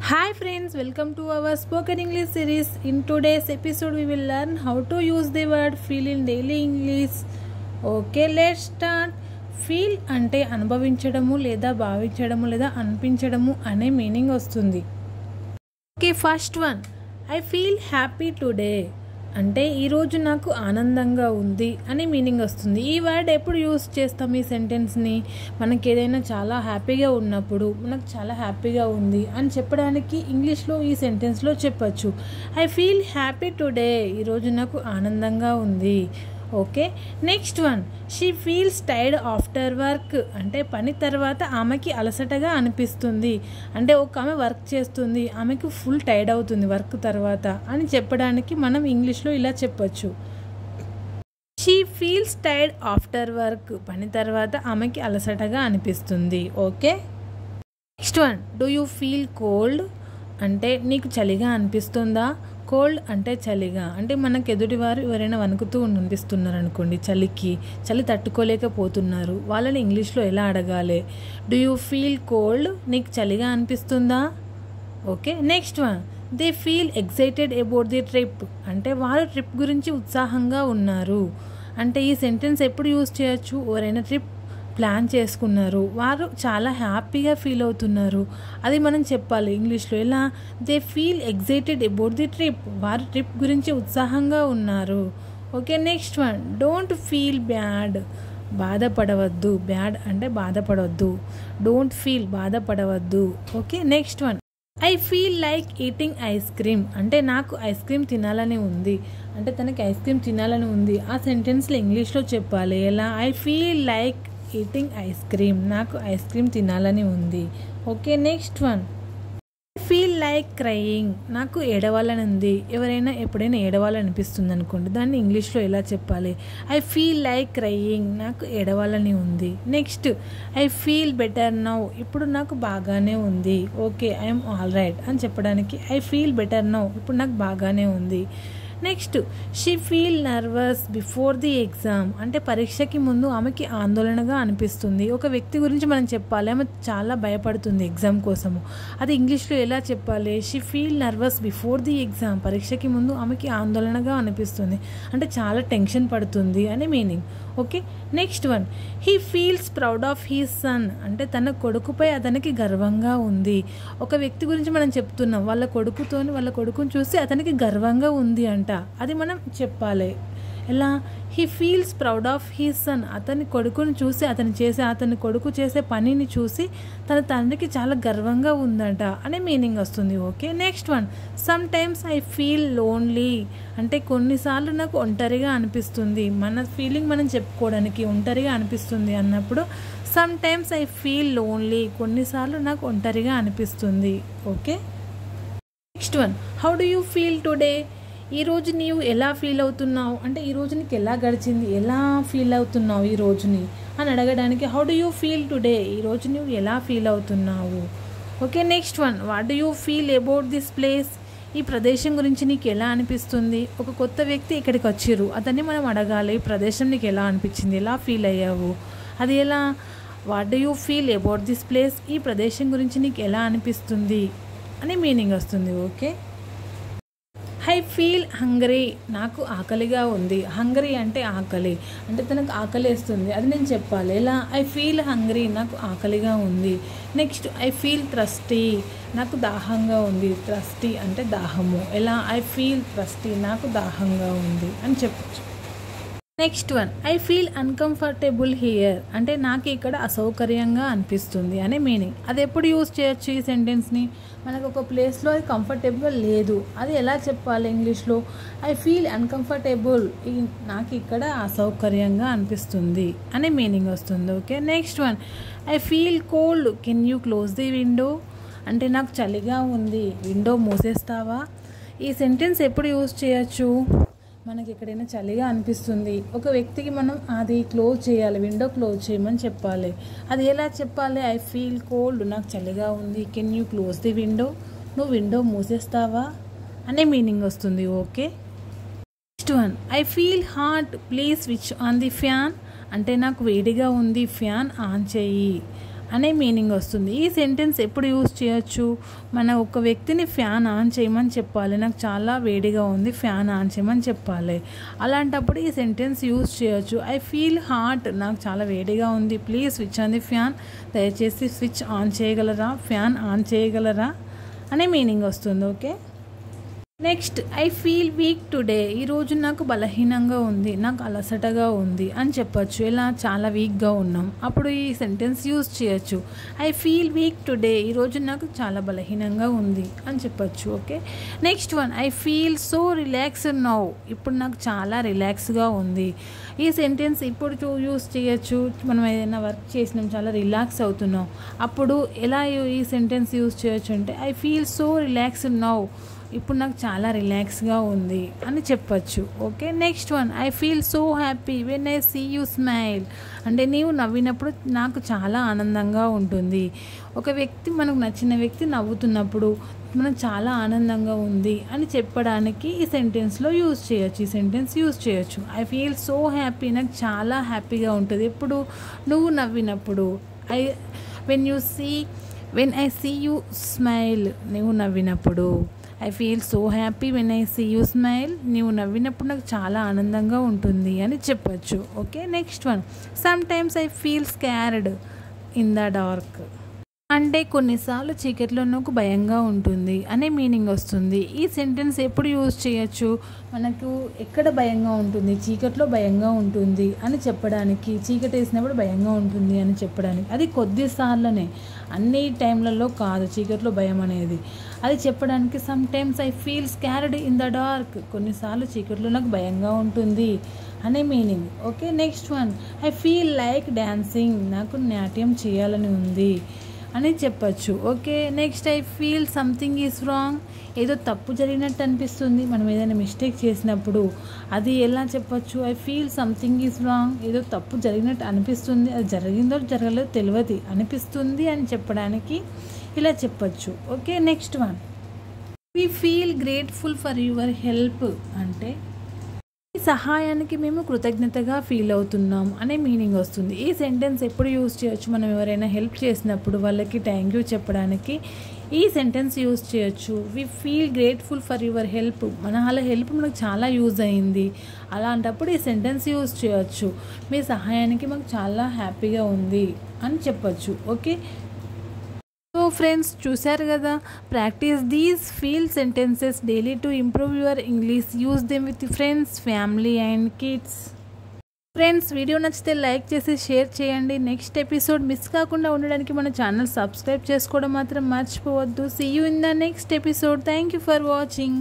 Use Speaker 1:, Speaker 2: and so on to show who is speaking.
Speaker 1: Hi friends, welcome to our spoken English series. In today's episode we will learn how to use the word feel in daily English. Okay, let's start. Feel అంటే అనుభవించడము లేదా భావించడము లేదా అనిపించడము అనే meaning వస్తుంది. Okay, first one, I feel happy today అంటే ఈరోజు నాకు ఆనందంగా ఉంది అనే మీనింగ్ వస్తుంది. ఈ వర్డ్ ఎప్పుడు యూస్ చేస్తాం ఈ సెంటెన్స్ని? మనకి ఏదైనా చాలా హ్యాపీగా ఉన్నప్పుడు మనకు చాలా హ్యాపీగా ఉంది అని చెప్పడానికి ఇంగ్లీష్లో ఈ సెంటెన్స్లో చెప్పచ్చు. ఐ ఫీల్ హ్యాపీ టుడే, ఈరోజు నాకు ఆనందంగా ఉంది. Okay, next one, she feels tired after work అంటే పని తర్వాత ఆమెకి అలసటగా అనిపిస్తుంది. అంటే ఒక ఆమె వర్క్ చేస్తుంది, ఆమెకు ఫుల్ టైర్డ్ అవుతుంది వర్క్ తర్వాత అని చెప్పడానికి మనం ఇంగ్లీష్లో ఇలా చెప్పచ్చు. She feels tired after work, పని తర్వాత ఆమెకి అలసటగా అనిపిస్తుంది. Okay, next one, do you feel cold అంటే నీకు చలిగా అనిపిస్తుందా? కోల్డ్ అంటే చలిగా, అంటే మనకు ఎదుటివారు ఎవరైనా వణుకుతూ అనిపిస్తున్నారు అనుకోండి, చలి తట్టుకోలేకపోతున్నారు, వాళ్ళని ఇంగ్లీష్లో ఎలా అడగాలి? డూ యూ ఫీల్ కోల్డ్, నీకు చలిగా అనిపిస్తుందా? Okay, next one, they feel excited about the trip అంటే వారు ట్రిప్ గురించి ఉత్సాహంగా ఉన్నారు. అంటే ఈ సెంటెన్స్ ఎప్పుడు యూజ్ చేయొచ్చు? ఎవరైనా ట్రిప్ ప్లాన్ చేసుకున్నారు, వారు చాలా హ్యాపీగా ఫీల్ అవుతున్నారు, అది మనం చెప్పాలి ఇంగ్లీష్లో ఎలా? They feel excited about the trip, వారు ట్రిప్ గురించి ఉత్సాహంగా ఉన్నారు. Okay, next one, don't feel bad బాధపడవద్దు, బ్యాడ్ అంటే బాధపడవద్దు, డోంట్ ఫీల్ బాధపడవద్దు. Okay, next one, I feel like eating ice cream అంటే నాకు ఐస్ క్రీమ్ తినాలని ఉంది, అంటే తనకి ఐస్ క్రీమ్ తినాలని ఉంది. ఆ సెంటెన్స్లో ఇంగ్లీష్లో చెప్పాలి ఎలా? I feel like eating ice cream, నాకు ఐస్ క్రీమ్ తినాలని ఉంది. Okay, next one, I feel like crying నాకు ఏడవాలని ఉంది. ఎవరైనా ఎప్పుడైనా ఏడవాలనిపిస్తుంది అనుకోండి, దాన్ని ఇంగ్లీష్లో ఎలా చెప్పాలి? ఐ ఫీల్ లైక్ క్రయింగ్, నాకు ఏడవాలని ఉంది. Next, I feel better now ఇప్పుడు నాకు బాగానే ఉంది. ఓకే, ఐఎమ్ ఆల్ రైట్ అని చెప్పడానికి ఐ ఫీల్ బెటర్ నౌ, ఇప్పుడు నాకు బాగానే ఉంది. Next, she feel nervous before the exam అంటే పరీక్షకి ముందు ఆమెకి ఆందోళనగా అనిపిస్తుంది. ఒక వ్యక్తి గురించి మనం చెప్పాలి, ఆమె చాలా భయపడుతుంది ఎగ్జామ్ కోసము, అది ఇంగ్లీష్లో ఎలా చెప్పాలి? She feel nervous before the exam, పరీక్షకి ముందు ఆమెకి ఆందోళనగా అనిపిస్తుంది అంటే చాలా టెన్షన్ పడుతుంది అని meaning. Okay, next one, he feels proud of his son అంటే తన కొడుకుపై అతనికి గర్వంగా ఉంది. ఒక వ్యక్తి గురించి మనం చెప్తున్నాం, వాళ్ళ కొడుకుని చూసి అతనికి గర్వంగా ఉంది అంట, అది మనం చెప్పాలి ఎలా? He feels proud of his son, అతని కొడుకుని చూసి అతని కొడుకు చేసే పనిని చూసి తన తండ్రికి చాలా గర్వంగా ఉందంట అనే మీనింగ్ వస్తుంది. Okay, next one, sometimes I feel lonely అంటే కొన్నిసార్లు నాకు ఒంటరిగా అనిపిస్తుంది. మన ఫీలింగ్ మనం చెప్పుకోవడానికి ఒంటరిగా అనిపిస్తుంది అన్నప్పుడు some times I feel lonely, కొన్నిసార్లు నాకు ఒంటరిగా అనిపిస్తుంది. Okay, next one, how do you feel today ఈరోజు నీవు ఎలా ఫీల్ అవుతున్నావు అంటే ఈరోజు నీకు ఎలా గడిచింది, ఎలా ఫీల్ అవుతున్నావు ఈ రోజుని అని అడగడానికి how do you feel today, ఈరోజు నువ్వు ఎలా ఫీల్ అవుతున్నావు. Okay, next one, what do you feel about this place ఈ ప్రదేశం గురించి నీకు ఎలా అనిపిస్తుంది? ఒక కొత్త వ్యక్తి ఇక్కడికి వచ్చిర్రు, అతన్ని మనం అడగాలి, ఈ ప్రదేశం నీకు ఎలా అనిపించింది, ఎలా ఫీల్ అయ్యావు, అది ఎలా? What do you feel about this place ఈ ప్రదేశం గురించి నీకు ఎలా అనిపిస్తుంది అని మీనింగ్ వస్తుంది. ఓకే, ఐ ఫీల్ హంగ్రీ నాకు ఆకలిగా ఉంది. హంగ్రీ అంటే ఆకలి, అంటే తనకు ఆకలి వేస్తుంది, అది నేను చెప్పాలి ఎలా? ఐ ఫీల్ హంగ్రీ, నాకు ఆకలిగా ఉంది. నెక్స్ట్, ఐ ఫీల్ థర్స్టీ నాకు దాహంగా ఉంది. థర్స్టీ అంటే దాహము, ఎలా? ఐ ఫీల్ థర్స్టీ నాకు దాహంగా ఉంది అని చెప్పచ్చు. Next one, I feel uncomfortable here అంటే నాకు ఇక్కడ అసౌకర్యంగా అనిపిస్తుంది అనే మీనింగ్. అది ఎప్పుడు యూజ్ చేయొచ్చు ఈ సెంటెన్స్ని? మనకు ఒక ప్లేస్లో అది కంఫర్టబుల్ లేదు, అది ఎలా చెప్పాలి ఇంగ్లీష్లో? ఐ ఫీల్ అన్కంఫర్టబుల్, నాకు ఇక్కడ అసౌకర్యంగా అనిపిస్తుంది అనే మీనింగ్ వస్తుంది. Okay, next one, I feel cold can you close the window అంటే నాకు చలిగా ఉంది, విండో మూసేస్తావా? ఈ సెంటెన్స్ ఎప్పుడు యూజ్ చేయొచ్చు? మనకి ఎక్కడైనా చలిగా అనిపిస్తుంది, ఒక వ్యక్తికి మనం అది క్లోజ్ చేయాలి, విండో క్లోజ్ చేయమని చెప్పాలి, అది ఎలా చెప్పాలి? ఐ ఫీల్ కోల్డ్ నాకు చలిగా ఉంది, can you close the window నువ్వు విండో మూసేస్తావా అనే మీనింగ్ వస్తుంది. Okay, next one, I feel hot please switch on the fan అంటే నాకు వేడిగా ఉంది, ఫ్యాన్ ఆన్ చేయి అనే మీనింగ్ వస్తుంది. ఈ సెంటెన్స్ ఎప్పుడు యూజ్ చేయొచ్చు? మన ఒక వ్యక్తిని ఫ్యాన్ ఆన్ చేయమని చెప్పాలి. నాకు చాలా వేడిగా ఉంది, ఫ్యాన్ ఆన్ చేయమని చెప్పాలి. అలాంటప్పుడు ఈ సెంటెన్స్ యూజ్ చేయొచ్చు. ఐ ఫీల్ హాట్, నాకు చాలా వేడిగా ఉంది, please switch on the fan, దయచేసి స్విచ్ ఆన్ చేయగలరా, ఫ్యాన్ ఆన్ చేయగలరా అనే మీనింగ్ వస్తుంది. Okay, next I feel week today, ఈరోజు నాకు బలహీనంగా ఉంది, నాకు అలసటగా ఉంది అని చెప్పొచ్చు. ఇలా చాలా వీక్గా ఉన్నాం, అప్పుడు ఈ సెంటెన్స్ యూజ్ చేయొచ్చు. ఐ ఫీల్ వీక్ టుడే, ఈరోజు నాకు చాలా బలహీనంగా ఉంది అని చెప్పొచ్చు. Okay, next one I feel so relaxed now, ఇప్పుడు నాకు చాలా రిలాక్స్గా ఉంది. ఈ సెంటెన్స్ ఇప్పుడు యూజ్ చేయొచ్చు. మనం ఏదైనా వర్క్ చేసినాం, చాలా రిలాక్స్ అవుతున్నాం, అప్పుడు ఎలా ఈ సెంటెన్స్ యూజ్ చేయొచ్చు అంటే I feel so relaxed now, ఇప్పుడు నాకు చాలా రిలాక్స్గా ఉంది అని చెప్పచ్చు. Okay, next one I feel so happy when I see you smile, అంటే నీవు నవ్వినప్పుడు నాకు చాలా ఆనందంగా ఉంటుంది. ఒక వ్యక్తి, మనకు నచ్చిన వ్యక్తి నవ్వుతున్నప్పుడు మనకు చాలా ఆనందంగా ఉంది అని చెప్పడానికి ఈ సెంటెన్స్లో యూజ్ చేయొచ్చు. ఈ సెంటెన్స్ యూజ్ చేయొచ్చు. ఐ ఫీల్ సో హ్యాపీ, నాకు చాలా హ్యాపీగా ఉంటుంది ఎప్పుడు నువ్వు నవ్వినప్పుడు. When I see you smile, నువ్వు నవ్వినప్పుడు. I feel so happy when I see you smile, నీవు నవ్వినప్పుడు నాకు చాలా ఆనందంగా ఉంటుంది అని చెప్పచ్చు. Okay, next one sometimes I feel scared in the dark, అంటే కొన్నిసార్లు చీకట్లో నాకు భయంగా ఉంటుంది అనే మీనింగ్ వస్తుంది. ఈ సెంటెన్స్ ఎప్పుడు యూజ్ చేయొచ్చు? మనకు ఎక్కడ భయంగా ఉంటుంది? చీకట్లో భయంగా ఉంటుంది అని చెప్పడానికి, చీకటి వేసినప్పుడు భయంగా ఉంటుంది అని చెప్పడానికి. అది కొద్దిసార్లనే, అన్ని టైంలలో కాదు చీకట్లో భయం అనేది. అది చెప్పడానికి some times I feel scared in the dark, కొన్నిసార్లు చీకట్లో నాకు భయంగా ఉంటుంది అనే meaning. Okay, next one I feel like dancing, నాకు నాట్యం చేయాలని ఉంది అని చెప్పచ్చు. Okay, next I feel something is wrong, ఏదో తప్పు జరిగినట్టు అనిపిస్తుంది. మనం ఏదైనా మిస్టేక్ చేసినప్పుడు అది ఎలా చెప్పచ్చు? I feel something is wrong, ఏదో తప్పు జరిగినట్టు అనిపిస్తుంది, అది జరిగిందో జరగలేదో తెలియదు అనిపిస్తుంది అని చెప్పడానికి ఇలా చెప్పచ్చు. Okay, next one we feel grateful for your help, అంటే ఈ సహాయానికి మేము కృతజ్ఞతగా ఫీల్ అవుతున్నాం అనే మీనింగ్ వస్తుంది. ఈ సెంటెన్స్ ఎప్పుడు యూజ్ చేయొచ్చు? మనం ఎవరైనా హెల్ప్ చేసినప్పుడు వాళ్ళకి థ్యాంక్ యూ చెప్పడానికి ఈ సెంటెన్స్ యూజ్ చేయొచ్చు. We feel grateful for your help, మన వాళ్ళ హెల్ప్ మనకు చాలా యూజ్ అయింది, అలాంటప్పుడు ఈ సెంటెన్స్ యూజ్ చేయొచ్చు. మీ సహాయానికి మాకు చాలా హ్యాపీగా ఉంది అని చెప్పొచ్చు. ఓకే, సో ఫ్రెండ్స్ చూశారు కదా, practice these feel sentences daily to improve your English. Use them with friends, family and kids. Friends, video నచ్చితే లైక్ చేసి షేర్ చేయండి. నెక్స్ట్ ఎపిసోడ్ మిస్ కాకుండా ఉండడానికి మన ఛానల్ సబ్స్క్రైబ్ చేసుకోవడం మాత్రం మర్చిపోవద్దు. See you in the next episode. Thank you for watching.